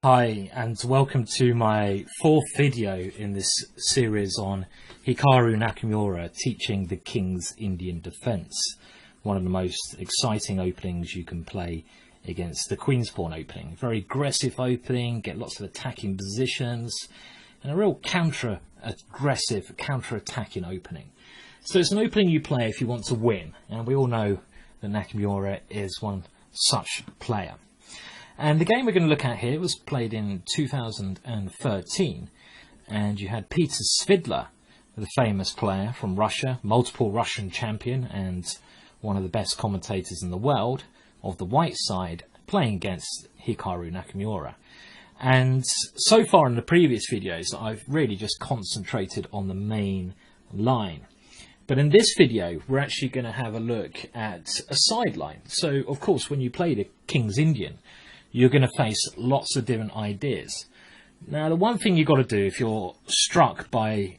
Hi, and welcome to my fourth video in this series on Hikaru Nakamura teaching the King's Indian defence. One of the most exciting openings you can play against the Queen's Pawn opening. Very aggressive opening, get lots of attacking positions, and a real counter-aggressive, counter-attacking opening. So it's an opening you play if you want to win, and we all know that Nakamura is one such player. And the game we're going to look at here was played in 2013, and you had Peter Svidler, the famous player from Russia, multiple Russian champion and one of the best commentators in the world of the white side, playing against Hikaru Nakamura. And so far in the previous videos I've really just concentrated on the main line. But in this video we're actually going to have a look at a sideline. So of course when you play the King's Indian, you're going to face lots of different ideas. Now, the one thing you've got to do if you're struck by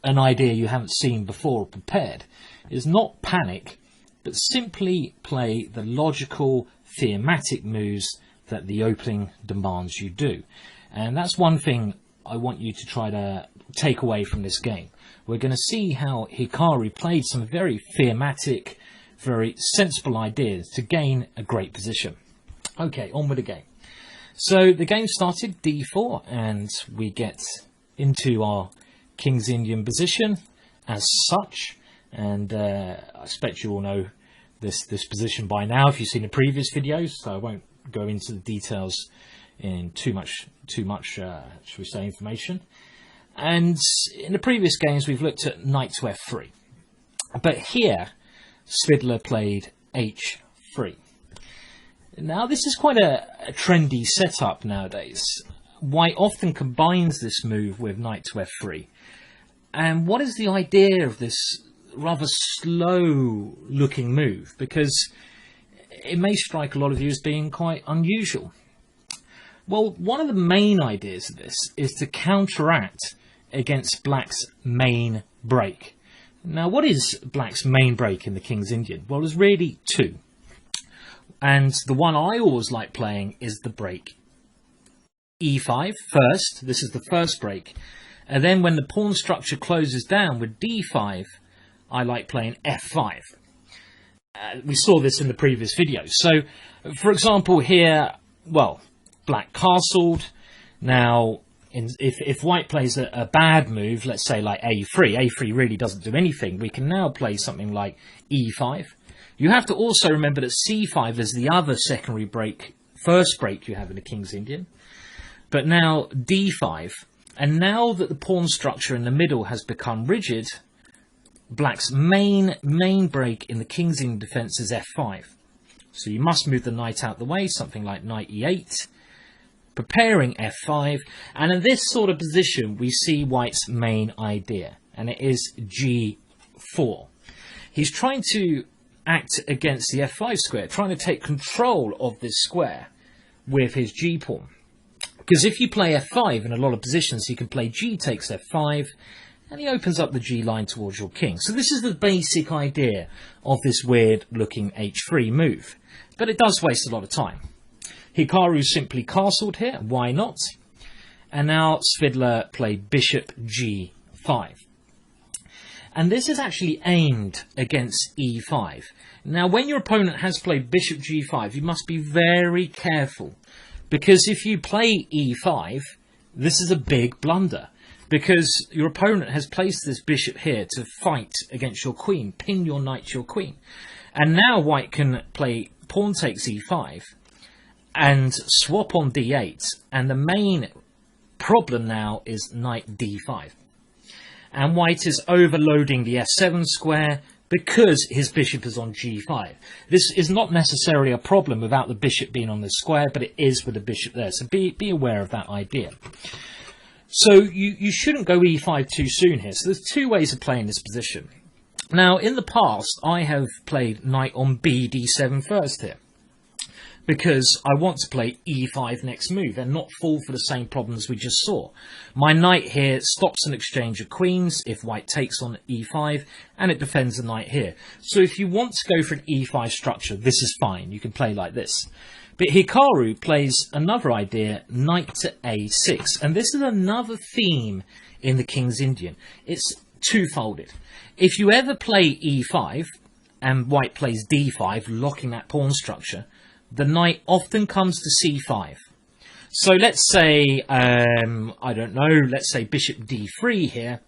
an idea you haven't seen before or prepared is not panic, but simply play the logical, thematic moves that the opening demands you do. And that's one thing I want you to try to take away from this game. We're going to see how Hikaru played some very thematic, very sensible ideas to gain a great position. Okay, on with the game. So the game started d4 and we get into our King's Indian position as such. And I expect you all know this position by now if you've seen the previous videos, so I won't go into the details in too much shall we say, information. And in the previous games we've looked at knight to f3. But here Svidler played h3. Now this is quite a trendy setup nowadays. White often combines this move with knight to f3. And what is the idea of this rather slow looking move? Because it may strike a lot of you as being quite unusual. Well, one of the main ideas of this is to counteract against Black's main break. Now what is Black's main break in the King's Indian? Well, there's really two. And the one I always like playing is the break e5 first. This is the first break. And then when the pawn structure closes down with d5, I like playing f5. We saw this in the previous video. So, for example, here, well, Black castled. Now, if White plays a bad move, let's say like a3 really doesn't do anything. We can now play something like e5. You have to also remember that c5 is the other secondary break, first break you have in the King's Indian. But now d5, and now that the pawn structure in the middle has become rigid, Black's main break in the King's Indian defence is f5. So you must move the knight out the way, something like knight e8, preparing f5, and in this sort of position we see White's main idea, and it is g4. He's trying to act against the f5 square, trying to take control of this square with his g-pawn. Because if you play f5 in a lot of positions, he can play g takes f5, and he opens up the g line towards your king. So this is the basic idea of this weird looking h3 move. But it does waste a lot of time. Hikaru simply castled here, why not? And now Svidler played bishop g5. And this is actually aimed against e5. Now, when your opponent has played bishop g5, you must be very careful. Because if you play e5, this is a big blunder. Because your opponent has placed this bishop here to fight against your queen, pin your knight to your queen. And now White can play pawn takes e5 and swap on d8. And the main problem now is knight d5. And White is overloading the f7 square because his bishop is on g5. This is not necessarily a problem without the bishop being on the square, but it is with the bishop there. So be aware of that idea. So you shouldn't go e5 too soon here. So there's two ways of playing this position. Now, in the past, I have played knight on b d7 first here, because I want to play e5 next move and not fall for the same problems we just saw. My knight here stops an exchange of queens if White takes on e5, and it defends the knight here. So if you want to go for an e5 structure, this is fine. You can play like this. But Hikaru plays another idea, knight to a6. And this is another theme in the King's Indian. It's two-folded. If you ever play e5 and white plays d5, locking that pawn structure, the knight often comes to c5. So let's say, I don't know, let's say bishop d3 here.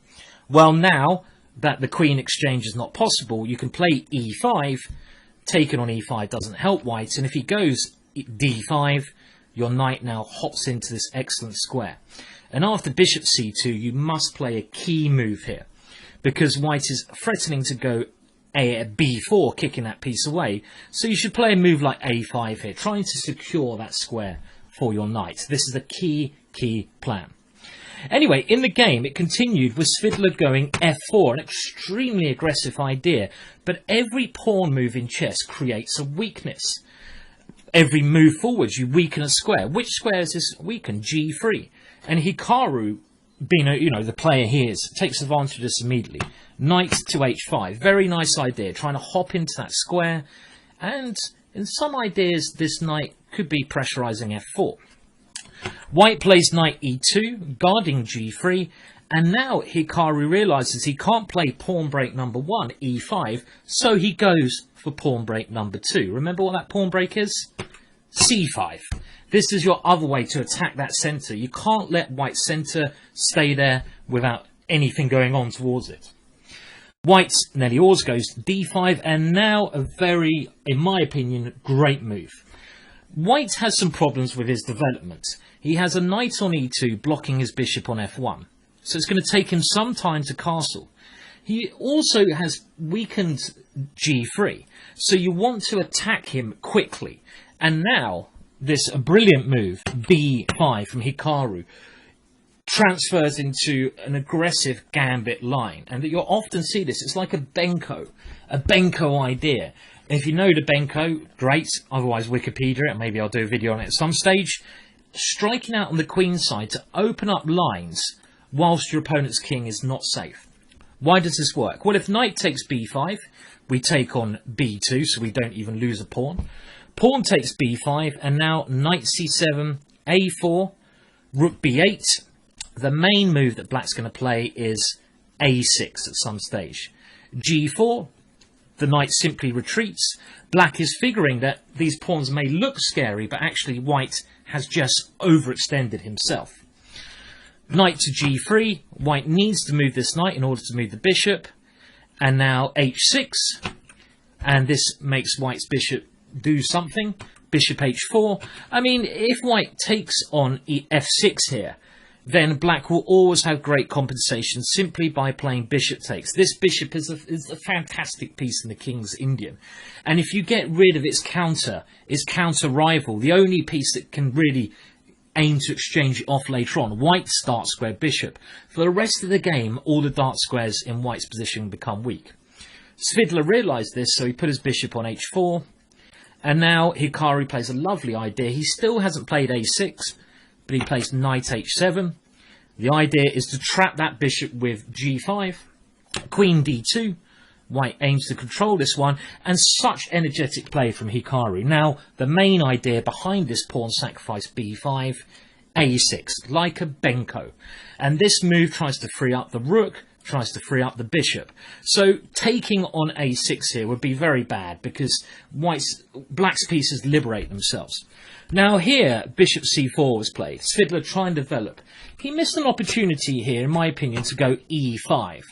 Well, now that the queen exchange is not possible, you can play e5. Taken on e5 doesn't help white, and if he goes d5, your knight now hops into this excellent square. And after bishop c2, you must play a key move here, because white is threatening to go b4, kicking that piece away. So you should play a move like a5 here, trying to secure that square for your knight. This is a key plan. Anyway, in the game, it continued with Svidler going f4, an extremely aggressive idea. But every pawn move in chess creates a weakness. Every move forwards, you weaken a square. Which square is this weakened? G3. And Hikaru, being the player he is, takes advantage of this immediately. Knight to h5. Very nice idea. Trying to hop into that square. And in some ideas, this knight could be pressurizing f4. White plays knight e2, guarding g3, and now Hikaru realizes he can't play pawn break number 1, e5, so he goes for pawn break number 2. Remember what that pawn break is? c5. This is your other way to attack that center. You can't let white's center stay there without anything going on towards it. White's nearly always goes to d5, and now a very, in my opinion, great move. White has some problems with his development. He has a knight on e2 blocking his bishop on f1. So it's going to take him some time to castle. He also has weakened g3. So you want to attack him quickly. And now this brilliant move, b5 from Hikaru, transfers into an aggressive gambit line. And you'll often see this. It's like a Benko idea. If you know the Benko, great. Otherwise, Wikipedia it. Maybe I'll do a video on it at some stage. Striking out on the queen side to open up lines whilst your opponent's king is not safe. Why does this work? Well, if knight takes b5, we take on b2, so we don't even lose a pawn. Pawn takes b5, and now knight c7, a4, rook b8. The main move that black's going to play is a6 at some stage. g4. The knight simply retreats. Black is figuring that these pawns may look scary, but actually white has just overextended himself. Knight to g3. White needs to move this knight in order to move the bishop. And now h6. And this makes white's bishop do something. Bishop h4. I mean, if white takes on f6 here, then black will always have great compensation simply by playing bishop takes. This bishop is a fantastic piece in the King's Indian. And if you get rid of its counter rival, the only piece that can really aim to exchange it off later on, white's dark square bishop. For the rest of the game, all the dark squares in white's position become weak. Svidler realised this, so he put his bishop on h4. And now Hikaru plays a lovely idea. He still hasn't played a6. But he plays knight h7. The idea is to trap that bishop with g5. Queen d2. White aims to control this one. And such energetic play from Hikaru. Now, the main idea behind this pawn sacrifice b5, a6, like a Benko. And this move tries to free up the rook, tries to free up the bishop. So taking on a6 here would be very bad because black's pieces liberate themselves. Now here, bishop c4 was played. Svidler trying to develop. He missed an opportunity here, in my opinion, to go e5.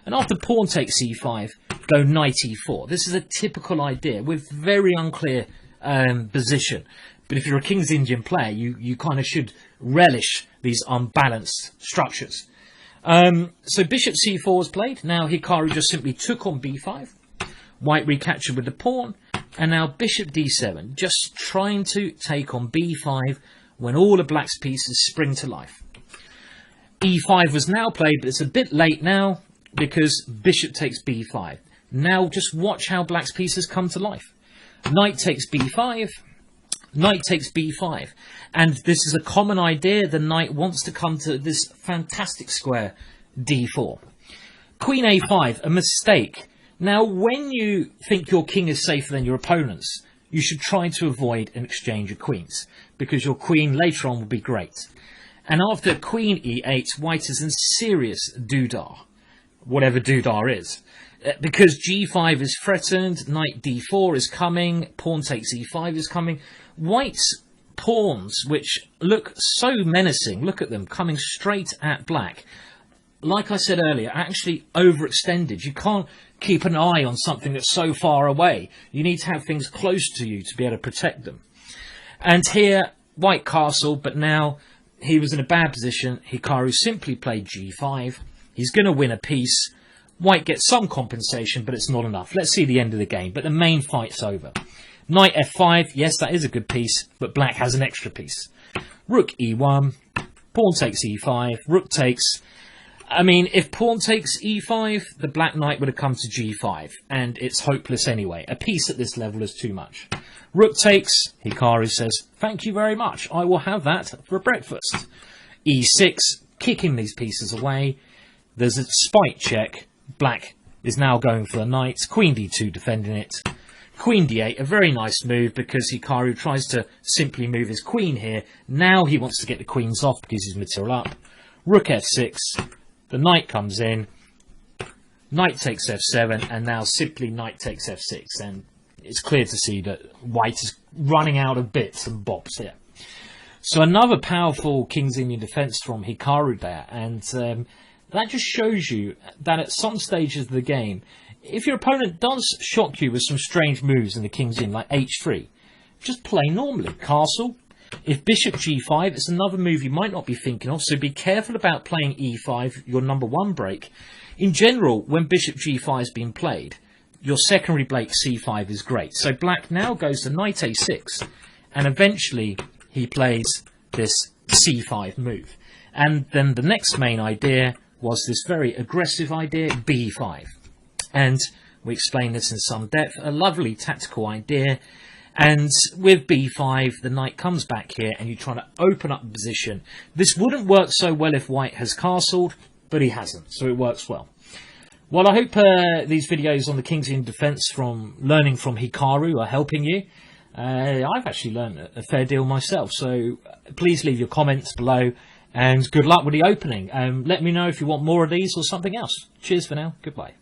And after pawn takes e5, go knight e4. This is a typical idea with very unclear position. But if you're a King's Indian player, you kind of should relish these unbalanced structures. So bishop c4 was played. Now Hikaru just simply took on b5. White recaptured with the pawn. And now bishop d7, just trying to take on b5 when all of black's pieces spring to life. e5 was now played, but it's a bit late now because bishop takes b5. Now just watch how black's pieces come to life. Knight takes b5, knight takes b5. And this is a common idea. The knight wants to come to this fantastic square, d4. Queen a5, a mistake. Now, when you think your king is safer than your opponent's, you should try to avoid an exchange of queens, because your queen later on will be great. And after queen e8, white is in serious doodah, whatever doodah is. Because g5 is threatened, knight d4 is coming, pawn takes e5 is coming. White's pawns, which look so menacing, look at them, coming straight at black, like I said earlier, actually overextended. You can't keep an eye on something that's so far away. You need to have things close to you to be able to protect them. And here, white castle, but now he was in a bad position. Hikaru simply played g5. He's going to win a piece. White gets some compensation, but it's not enough. Let's see the end of the game, but the main fight's over. Knight f5, yes, that is a good piece, but black has an extra piece. Rook e1, pawn takes e5, rook takes. I mean, if pawn takes e5, the black knight would have come to g5, and it's hopeless anyway. A piece at this level is too much. Rook takes, Hikaru says, thank you very much, I will have that for breakfast. e6, kicking these pieces away. There's a spite check. Black is now going for the knight. Queen d2 defending it. Queen d8, a very nice move because Hikaru tries to simply move his queen here. Now he wants to get the queens off because he's material up. Rook f6. The knight comes in. Knight takes f7, and now simply knight takes f6. And it's clear to see that white is running out of bits and bobs here. So another powerful King's Indian defence from Hikaru there. And that just shows you that at some stages of the game, if your opponent does shock you with some strange moves in the King's Indian, like h3, just play normally. Castle. If bishop g5, it's another move you might not be thinking of, so be careful about playing e5, your number one break. In general, when bishop g5 is being played, your secondary break c5 is great. So black now goes to knight a6, and eventually he plays this c5 move. And then the next main idea was this very aggressive idea, b5. And we explained this in some depth, a lovely tactical idea. And with b5, the knight comes back here and you try to open up the position. This wouldn't work so well if white has castled, but he hasn't, so it works well. Well, I hope these videos on the King's Indian defence from learning from Hikaru are helping you. I've actually learned a fair deal myself, so please leave your comments below. And good luck with the opening. Let me know if you want more of these or something else. Cheers for now. Goodbye.